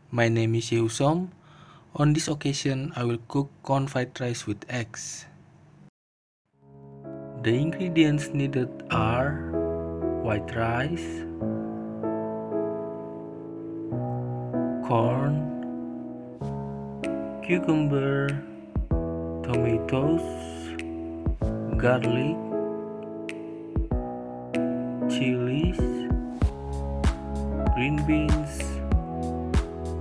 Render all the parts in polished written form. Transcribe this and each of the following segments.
My name is Yehusom. On this occasion, I will cook corn fried rice with eggs. The ingredients needed are white rice, corn, cucumber, tomatoes, garlic, chilies, green beans,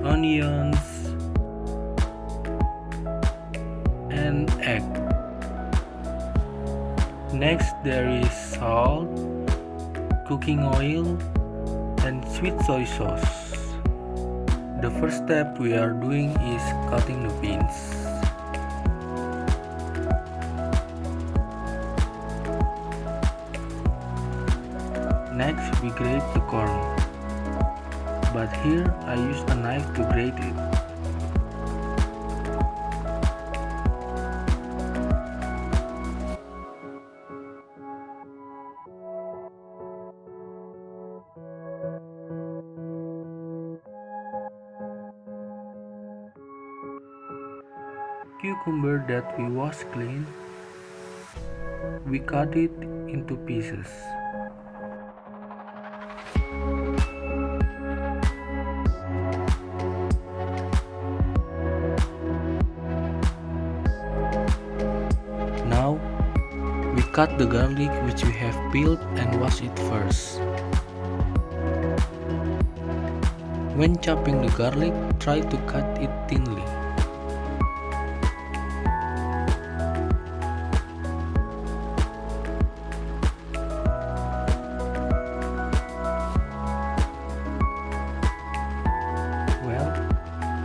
onions, and egg. Next there is salt, cooking oil, and sweet soy sauce. The first step we are doing is cutting the beans. Next we grate the corn, but here I use a knife to grate it. Cucumber that we wash clean, we cut it into pieces. Now, we cut the garlic which we have peeled and washed it first. When chopping the garlic, try to cut it thinly.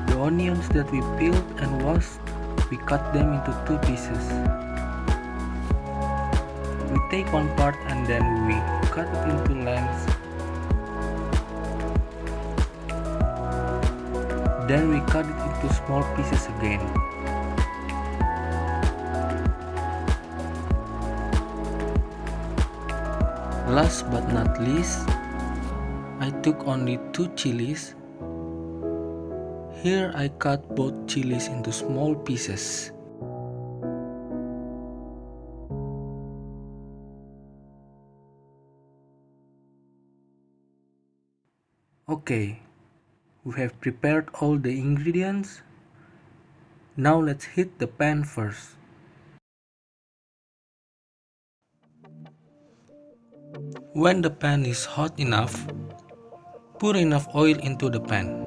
The onions that we peeled and washed, we cut them into two pieces. We take one part and then we cut it into lengths. Then we cut it into small pieces again. Last but not least, I took only 2 chilies. Here I cut both chilies into small pieces. Okay, we have prepared all the ingredients. Now let's heat the pan first. When the pan is hot enough, pour enough oil into the pan.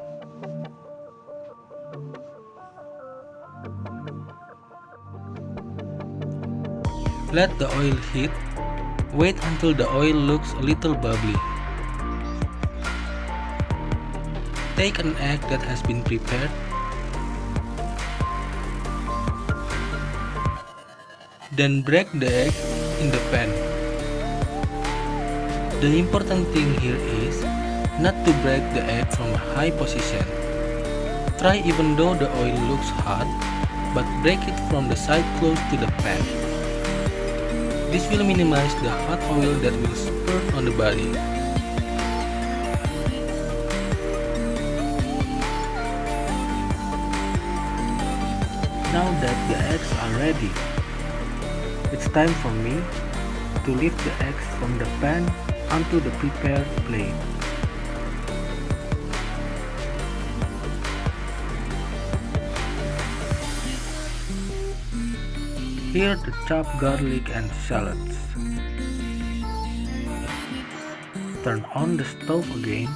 Let the oil heat. Wait until the oil looks a little bubbly. Take an egg that has been prepared. Then break the egg in the pan. The important thing here is not to break the egg from a high position. Try even though the oil looks hot, but break it from the side close to the pan. This will minimize the hot oil that will spurt on the body. Now that the eggs are ready, it's time for me to lift the eggs from the pan onto the prepared plate. Here the chopped garlic and shallots. Turn on the stove again.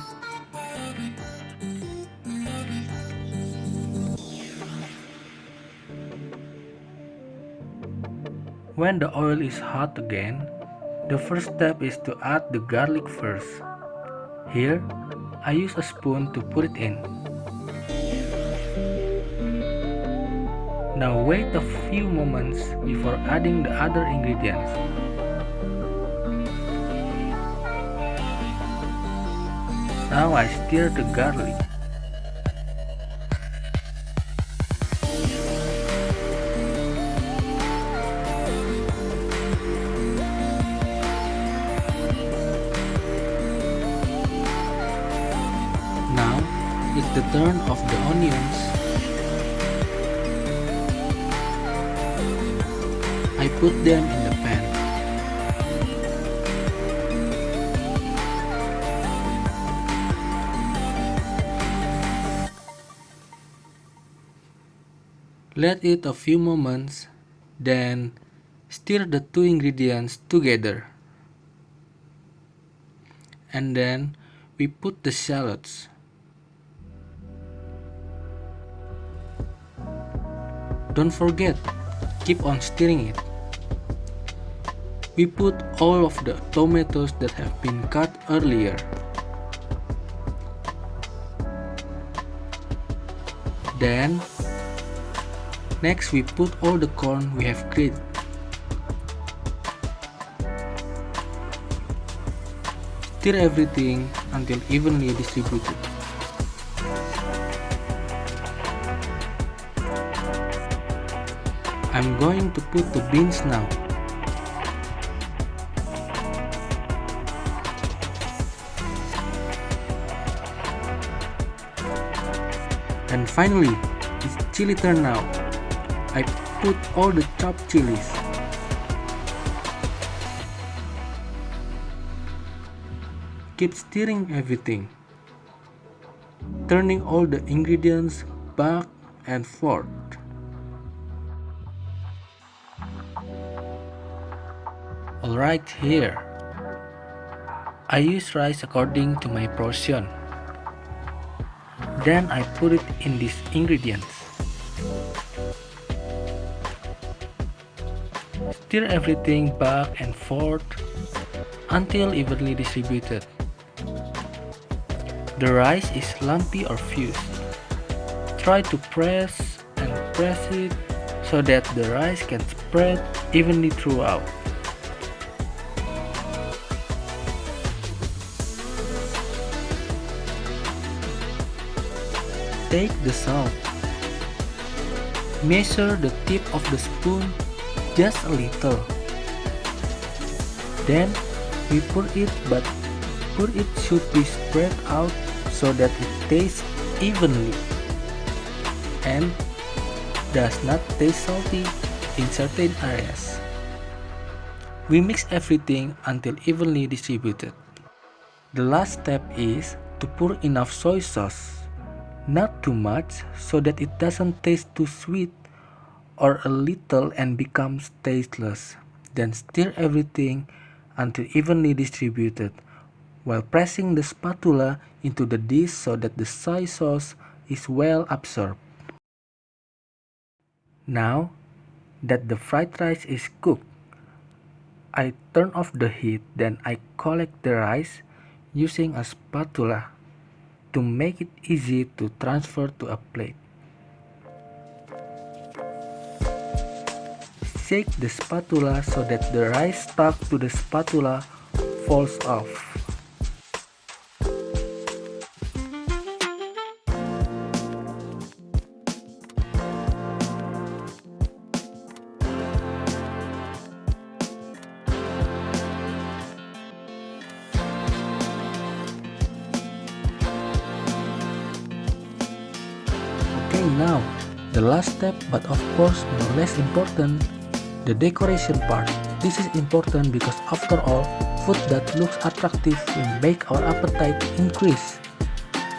When the oil is hot again, the first step is to add the garlic first. Here, I use a spoon to put it in. Now wait a few moments before adding the other ingredients. Now I stir the garlic. Now it's the turn off the onions, I put them in the pan. Let it a few moments, then stir the two ingredients together. And then we put the shallots. Don't forget, keep on stirring it. We put all of the tomatoes that have been cut earlier. Then, next we put all the corn we have grated. Stir everything until evenly distributed. I'm going to put the beans now. And finally, it's chili turn now. I put all the chopped chilies. Keep stirring everything, turning all the ingredients back and forth. Alright, here. I use rice according to my portion. Then I put it in these ingredients. Stir everything back and forth until evenly distributed. The rice is lumpy or fused. Try to press and press it so that the rice can spread evenly throughout. Take the salt. Measure the tip of the spoon just a little. Then we pour it, but pour it should be spread out so that it tastes evenly and does not taste salty in certain areas. We mix everything until evenly distributed. The last step is to pour enough soy sauce. Not too much so that it doesn't taste too sweet or a little and becomes tasteless. Then stir everything until evenly distributed while pressing the spatula into the dish so that the soy sauce is well absorbed. Now that the fried rice is cooked, I turn off the heat, then I collect the rice using a spatula to make it easy to transfer to a plate. Shake the spatula so that the rice stuck to the spatula falls off. Okay, now the last step, but of course no less important, the decoration part. This is important because after all, food that looks attractive will make our appetite increase.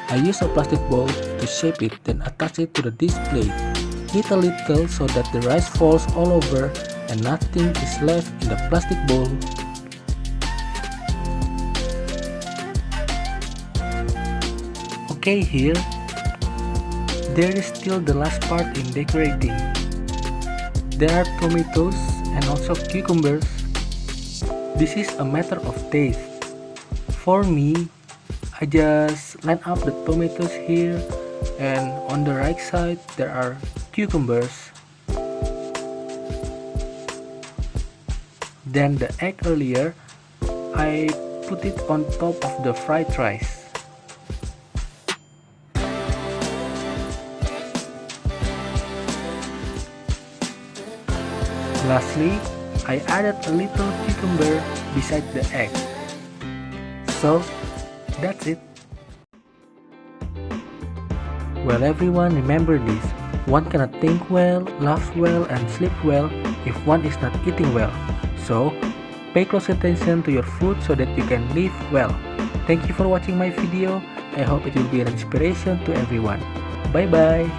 I use a plastic bowl to shape it, then attach it to the display. Knead a little so that the rice falls all over and nothing is left in the plastic bowl. Okay, here there is still the last part in decorating. There are tomatoes and also cucumbers. This is a matter of taste. For me, I just line up the tomatoes here, and on the right side there are cucumbers. Then the egg earlier, I put it on top of the fried rice. Lastly, I added a little cucumber beside the egg. So, that's it. Well everyone, remember this. One cannot think well, laugh well, and sleep well if one is not eating well. So, pay close attention to your food so that you can live well. Thank you for watching my video. I hope it will be an inspiration to everyone. Bye bye.